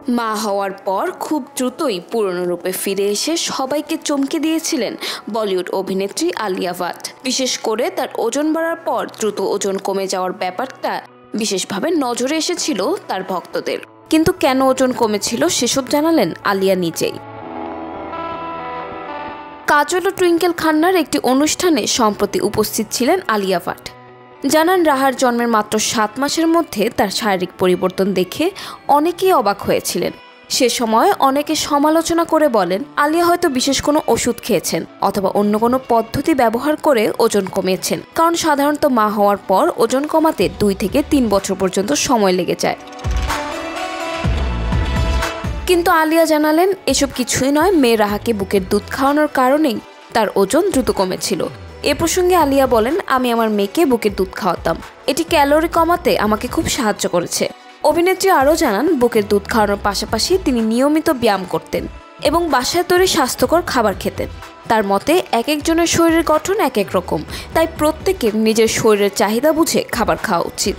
মা হওয়ার পর খুব দ্রুতই পুরনো রূপে ফিরে এসে সবাইকে চমকে দিয়েছিলেন বলিউড অভিনেত্রী আলিয়া ভাট। বিশেষ করে তার ওজন বাড়ার পর দ্রুত ওজন কমে যাওয়ার ব্যাপারটা বিশেষভাবে নজরে এসেছিল তার ভক্তদের। কিন্তু কেন ওজন কমেছিল সেসব জানালেন আলিয়া নিজেই। কাজল ও টুইঙ্কেল খান্নার একটি অনুষ্ঠানে সম্প্রতি উপস্থিত ছিলেন আলিয়া ভাট। জানান রাহার জন্মের মাত্র 7 মাসের মধ্যে তার শারীরিক পরিবর্তন দেখে অনেকেই অবাক হয়েছিলেন। সে সময় অনেকে সমালোচনা করে বলেন আলিয়া হয়তো বিশেষ কোনো ওষুধ খেয়েছেন অথবা অন্য কোনো পদ্ধতি ব্যবহার করে ওজন কমিয়েছেন, কারণ সাধারণত মা হওয়ার পর ওজন কমাতে 2 থেকে 3 বছর পর্যন্ত সময় লেগে যায়। কিন্তু আলিয়া জানালেন এসব কিছুই নয়, মেয়ে রাহাকে বুকের দুধ খাওয়ানোর কারণেই তার ওজন দ্রুত কমেছিল। এ প্রসঙ্গে আলিয়া বলেন, আমি আমার মেয়েকে বুকের দুধ খাওয়াতাম, এটি ক্যালোরি কমাতে আমাকে খুব সাহায্য করেছে। অভিনেত্রী আরও জানান বুকের দুধ খাওয়ানোর পাশাপাশি তিনি নিয়মিত ব্যায়াম করতেন এবং বাসায় তৈরি স্বাস্থ্যকর খাবার খেতেন। তার মতে এক একজনের শরীরের গঠন এক এক রকম, তাই প্রত্যেকের নিজের শরীরের চাহিদা বুঝে খাবার খাওয়া উচিত।